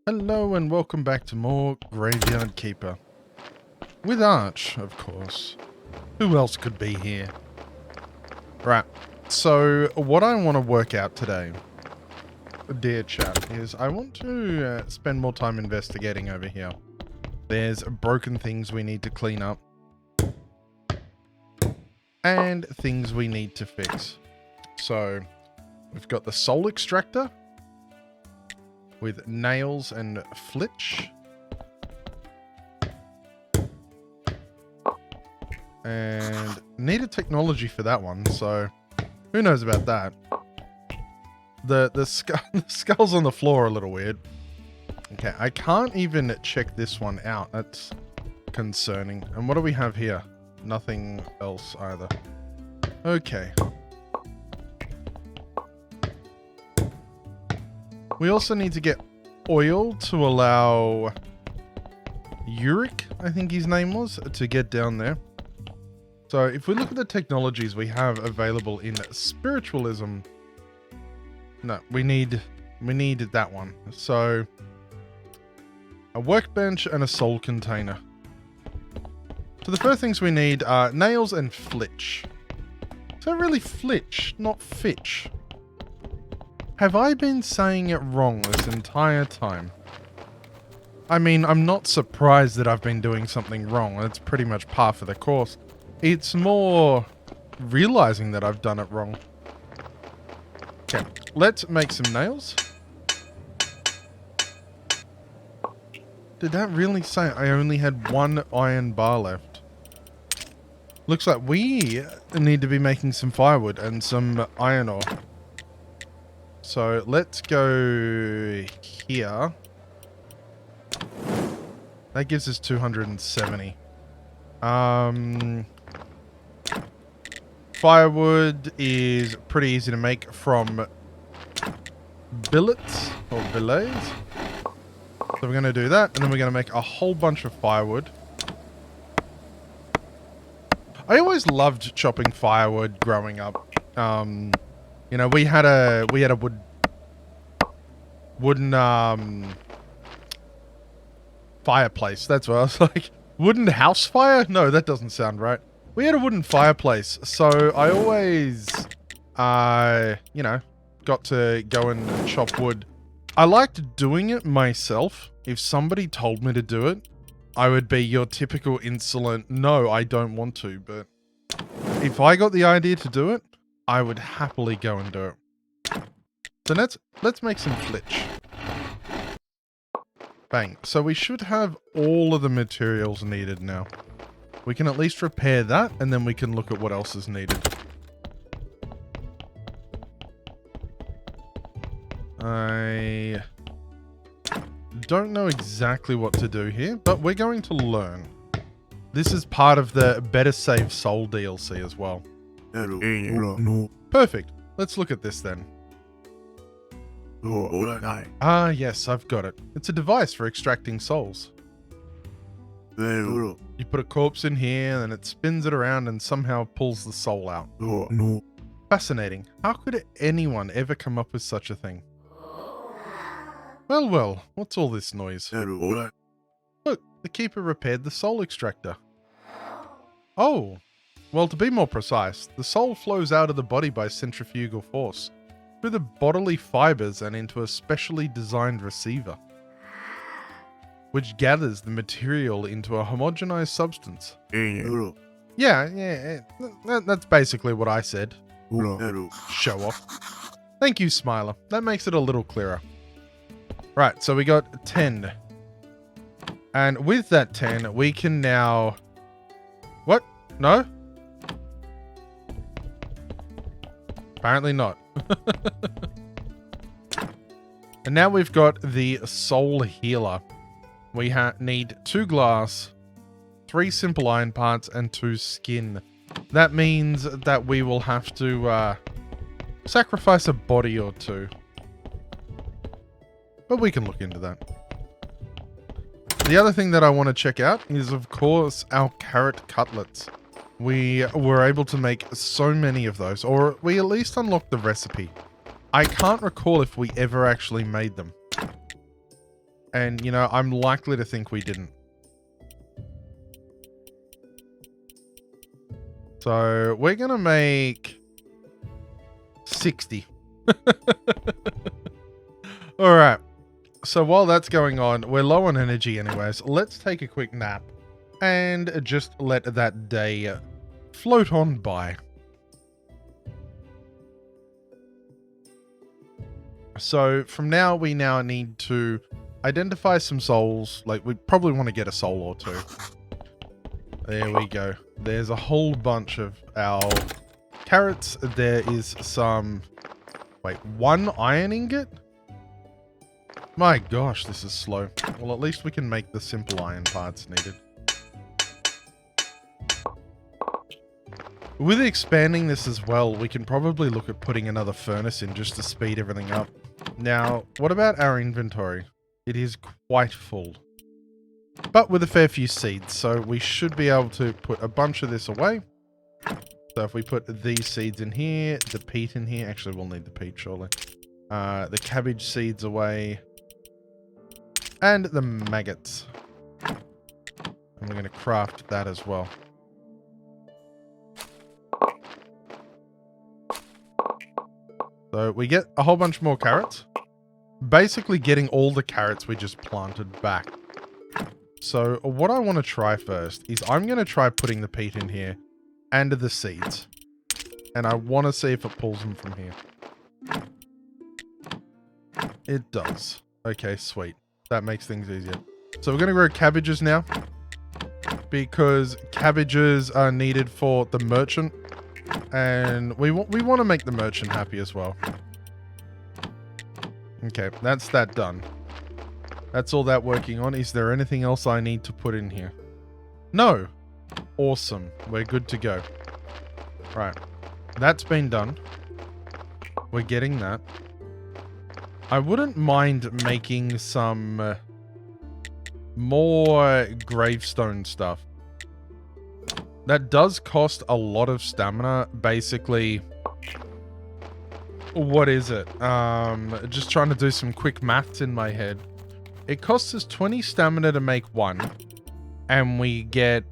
Hello and welcome back to more Graveyard Keeper. With Arch, of course. Who else could be here? Right, so what I want to work out today, dear chat, is I want to spend more time investigating over here. There's broken things we need to clean up. And things we need to fix. So, we've got the soul extractor. With nails and flitch. And needed technology for that one, so who knows about that. The skulls on the floor are a little weird. Okay, I can't even check this one out. That's concerning. And what do we have here? Nothing else either. Okay. We also need to get oil to allow Uric, I think his name was, to get down there. So if we look at the technologies we have available in spiritualism, no, we need that one. So a workbench and a soul container. So the first things we need are nails and flitch. So really flitch, not fitch. Have I been saying it wrong this entire time? I mean, I'm not surprised that I've been doing something wrong. That's pretty much par for the course. It's more realizing that I've done it wrong. Okay, let's make some nails. Did that really say I only had one iron bar left? Looks like we need to be making some firewood and some iron ore. So let's go here. That gives us 270. Firewood is pretty easy to make from billets or billets. So we're going to do that, and then we're going to make a whole bunch of firewood. I always loved chopping firewood growing up. You know, we had a wooden fireplace. That's what I was like. Wooden house fire? No, that doesn't sound right. We had a wooden fireplace, so I always, you know, got to go and chop wood. I liked doing it myself. If somebody told me to do it, I would be your typical insolent, no, I don't want to, but if I got the idea to do it, I would happily go and do it. So let's make some flitch. Bang. So we should have all of the materials needed now. We can at least repair that, and then we can look at what else is needed. I don't know exactly what to do here, but we're going to learn. This is part of the Better Save Soul DLC as well. Perfect. Let's look at this then. Ah, yes, I've got it. It's a device for extracting souls. You put a corpse in here, and it spins it around and somehow pulls the soul out. Fascinating. How could anyone ever come up with such a thing? Well, well, what's all this noise? Look, the keeper repaired the soul extractor. Oh, well, to be more precise, the soul flows out of the body by centrifugal force, through the bodily fibers and into a specially designed receiver, which gathers the material into a homogenized substance. Yeah, that's basically what I said. Show off. Thank you, Smiler. That makes it a little clearer. Right, so we got 10. And with that 10, we can now... What? No? Apparently not. And now we've got the soul healer. We need 2 glass, 3 simple iron parts, and 2 skin. That means that we will have to sacrifice a body or 2. But we can look into that. The other thing that I want to check out is, of course, our carrot cutlets. We were able to make so many of those, or we at least unlocked the recipe. I can't recall if we ever actually made them. And, you know, I'm likely to think we didn't. So we're going to make 60. All right. So while that's going on, we're low on energy anyways. Let's take a quick nap and just let that day float on by. So from now, we now need to identify some souls. Like, we probably want to get a soul or two. There we go. There's a whole bunch of our carrots. There is some... Wait, 1 iron ingot? My gosh, this is slow. Well, at least we can make the simple iron parts needed. With expanding this as well, we can probably look at putting another furnace in just to speed everything up. Now, what about our inventory? It is quite full, but with a fair few seeds, so we should be able to put a bunch of this away. So if we put these seeds in here, the peat in here, actually we'll need the peat surely. The cabbage seeds away, and the maggots. And we're going to craft that as well. So we get a whole bunch more carrots. Basically getting all the carrots we just planted back. So what I want to try first is I'm going to try putting the peat in here and the seeds. And I want to see if it pulls them from here. It does. Okay, sweet. That makes things easier. So we're going to grow cabbages now. Because cabbages are needed for the merchant. And we want to make the merchant happy as well. Okay, that's that done. That's all that working on. Is there anything else I need to put in here? No. Awesome. We're good to go. Right. That's been done. We're getting that. I wouldn't mind making some more gravestone stuff. That does cost a lot of stamina. Basically, what is it? Just trying to do some quick maths in my head. It costs us 20 stamina to make one, and we get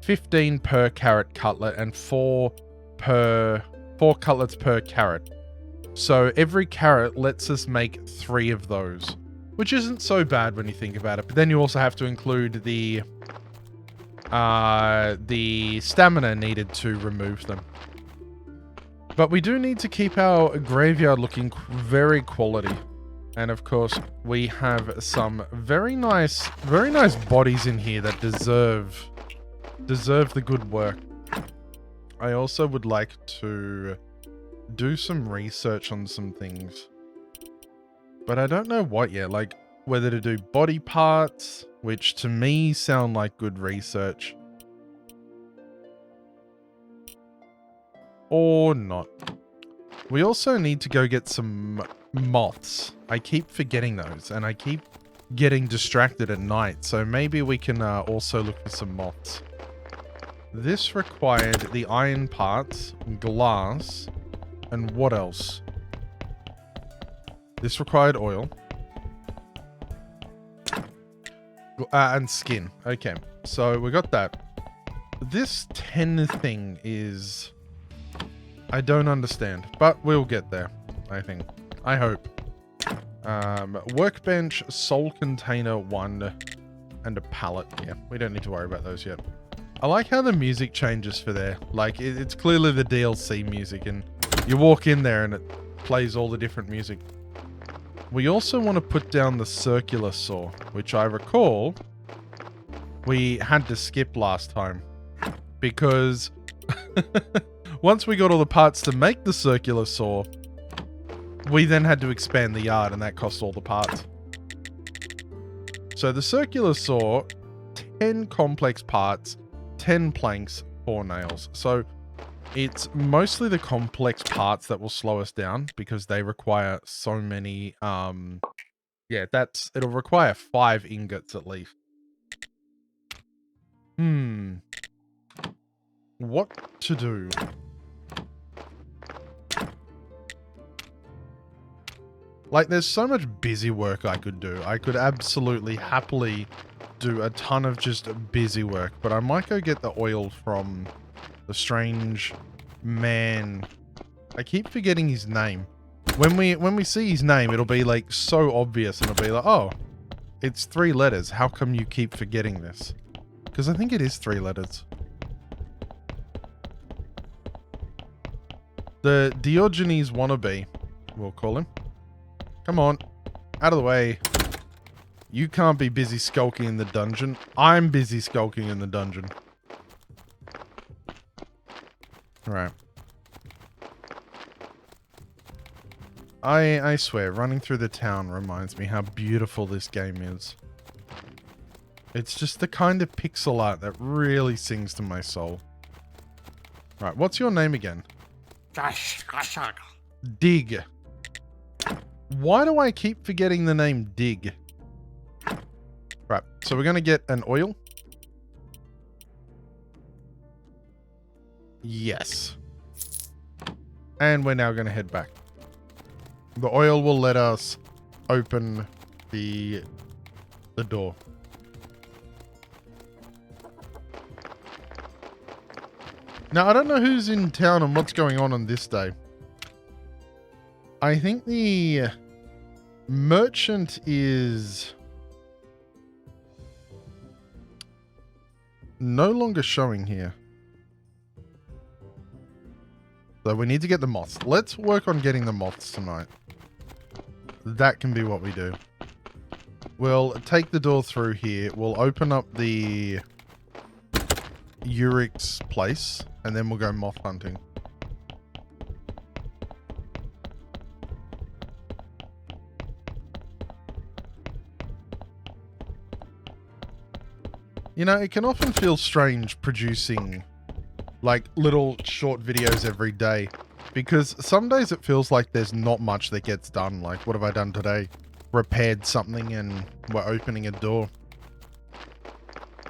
15 per carrot cutlet and 4 cutlets per carrot. So every carrot lets us make 3 of those, which isn't so bad when you think about it. But then you also have to include the stamina needed to remove them. But we do need to keep our graveyard looking very quality. And of course, we have some very nice bodies in here that deserve the good work. I also would like to do some research on some things. But I don't know what yet, like whether to do body parts, which to me sound like good research. Or not. We also need to go get some moths. I keep forgetting those, and I keep getting distracted at night, so maybe we can also look for some moths. This required the iron parts, glass, and what else? This required oil. And skin. Okay, so we got that. This 10 thing is... I don't understand, but we'll get there, I think. I hope. Workbench, soul container 1, and a pallet. Yeah, we don't need to worry about those yet. I like how the music changes for there. Like, it's clearly the DLC music, and you walk in there and it plays all the different music. We also want to put down the circular saw, which I recall we had to skip last time. Because once we got all the parts to make the circular saw, we then had to expand the yard, and that cost all the parts. So the circular saw, 10 complex parts, 10 planks, 4 nails. So it's mostly the complex parts that will slow us down because they require so many, yeah, it'll require 5 ingots at least. What to do? Like, there's so much busy work I could do. I could absolutely happily do a ton of just busy work, but I might go get the oil from the strange man. I keep forgetting his name. When we see his name, it'll be like so obvious and it'll be like, oh, it's 3 letters. How come you keep forgetting this? Because I think it is 3 letters. The Diogenes wannabe, we'll call him. Come on, out of the way. You can't be busy skulking in the dungeon. I'm busy skulking in the dungeon. Right. I swear, running through the town reminds me how beautiful this game is. It's just the kind of pixel art that really sings to my soul. Right, what's your name again? Dig. Why do I keep forgetting the name Dig? Right, so we're going to get an oil. Yes. And we're now going to head back. The oil will let us open the door. Now, I don't know who's in town and what's going on this day. I think the merchant is no longer showing here. So we need to get the moths. Let's work on getting the moths tonight. That can be what we do. We'll take the door through here. We'll open up the Uric's place, and then we'll go moth hunting. You know, it can often feel strange producing like little short videos every day, because some days it feels like there's not much that gets done. Like, what have I done today? Repaired something and we're opening a door.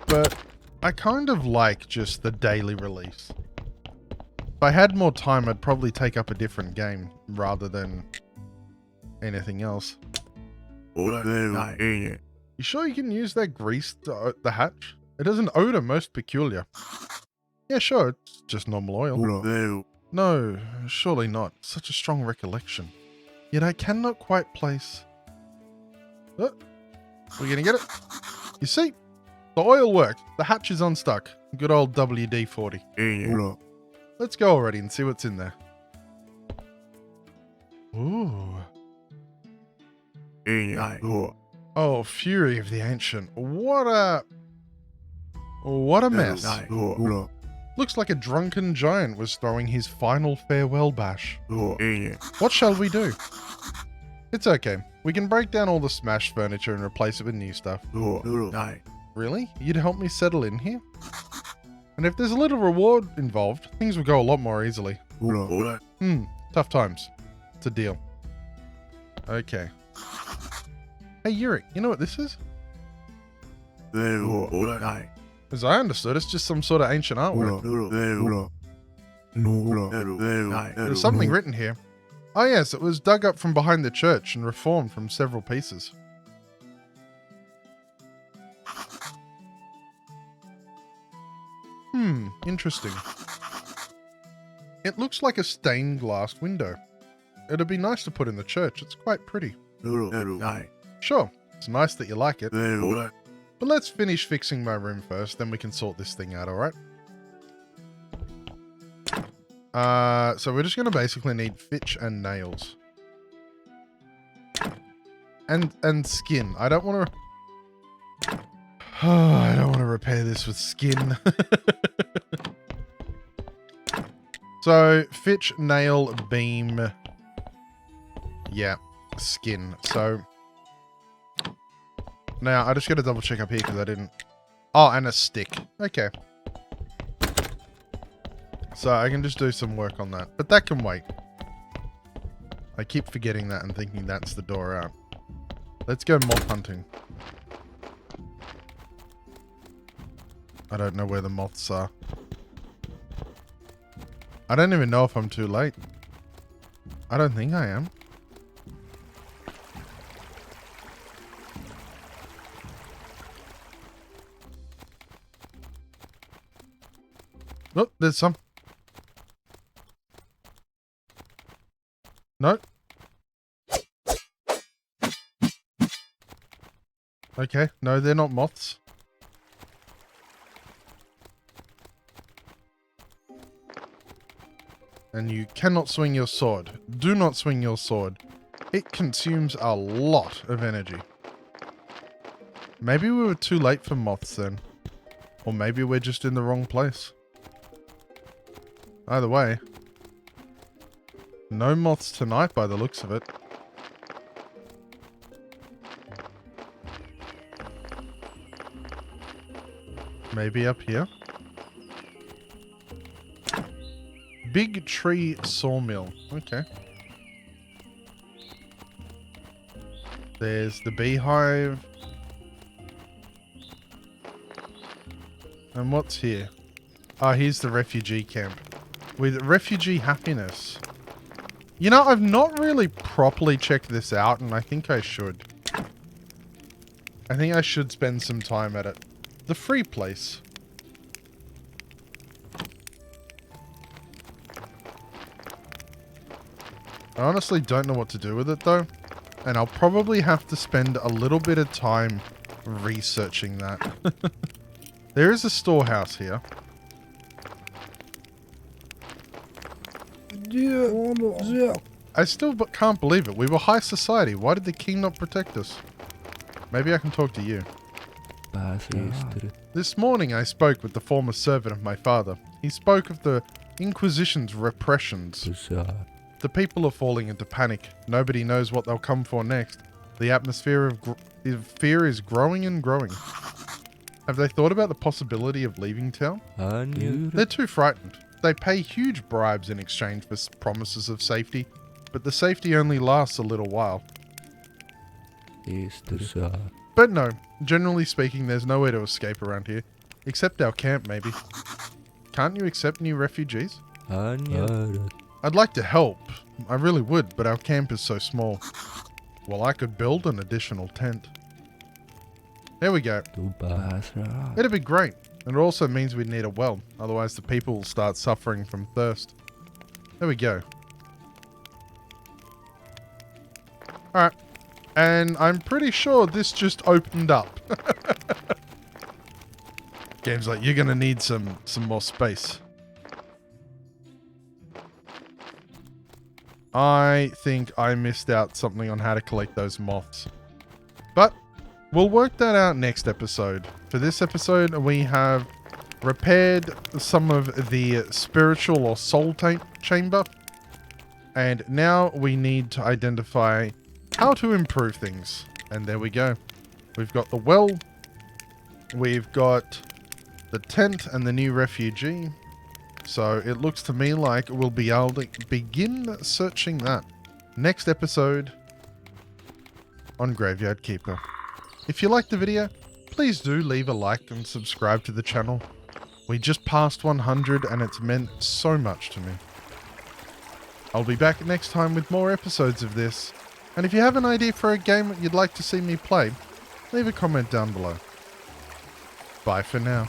But I kind of like just the daily release. If I had more time, I'd probably take up a different game rather than anything else. You sure you can use that grease to the hatch? It has an odor most peculiar. Yeah, sure, it's just normal oil. No, surely not. Such a strong recollection. Yet I cannot quite place... Oh, we're gonna get it. You see? The oil worked. The hatch is unstuck. Good old WD-40. Let's go already and see what's in there. Ooh. Oh, Fury of the Ancient. What a mess. Looks like a drunken giant was throwing his final farewell bash. What shall we do? It's okay. We can break down all the smashed furniture and replace it with new stuff. Really? You'd help me settle in here? And if there's a little reward involved, things will go a lot more easily. Tough times. It's a deal. Okay. Hey, Uric, you know what this is? As I understood, it's just some sort of ancient artwork. There's something written here. Oh yes, it was dug up from behind the church and reformed from several pieces. Interesting. It looks like a stained glass window. It'd be nice to put in the church. It's quite pretty. Sure, it's nice that you like it. But let's finish fixing my room first, then we can sort this thing out, alright? So we're just going to basically need fitch and nails. And skin. I don't want to... I don't want to repair this with skin. So, fitch, nail, beam. Yeah, skin. So... Now, I just got to double check up here because I didn't... Oh, and a stick. Okay. So I can just do some work on that. But that can wait. I keep forgetting that and thinking that's the door out. Let's go moth hunting. I don't know where the moths are. I don't even know if I'm too late. I don't think I am. Oh, there's some. No. Okay, no, they're not moths. And you cannot swing your sword. Do not swing your sword. It consumes a lot of energy. Maybe we were too late for moths then. Or maybe we're just in the wrong place. Either way. No moths tonight by the looks of it. Maybe up here. Big tree sawmill. Okay. There's the beehive. And what's here? Ah, here's the refugee camp. With refugee happiness. You know, I've not really properly checked this out, and I think I should. I think I should spend some time at it. The free place. I honestly don't know what to do with it, though. And I'll probably have to spend a little bit of time researching that. There is a storehouse here. I still can't believe it. We were high society. Why did the king not protect us? Maybe I can talk to you. This morning I spoke with the former servant of my father. He spoke of the Inquisition's repressions. The people are falling into panic. Nobody knows what they'll come for next. The atmosphere of fear is growing and growing. Have they thought about the possibility of leaving town? They're too frightened. They pay huge bribes in exchange for promises of safety, but the safety only lasts a little while. But no, generally speaking, there's nowhere to escape around here. Except our camp, maybe. Can't you accept new refugees? I'd like to help. I really would, but our camp is so small. Well, I could build an additional tent. There we go. It'd be great. And it also means we'd need a well. Otherwise, the people will start suffering from thirst. There we go. Alright. And I'm pretty sure this just opened up. Game's like, you're gonna need some more space. I think I missed out something on how to collect those moths. But we'll work that out next episode. For this episode, we have repaired some of the spiritual or soul chamber. And now we need to identify how to improve things. And there we go. We've got the well. We've got the tent and the new refugee. So it looks to me like we'll be able to begin searching that. Next episode on Graveyard Keeper. If you liked the video, please do leave a like and subscribe to the channel. We just passed 100 and it's meant so much to me. I'll be back next time with more episodes of this. And if you have an idea for a game that you'd like to see me play, leave a comment down below. Bye for now.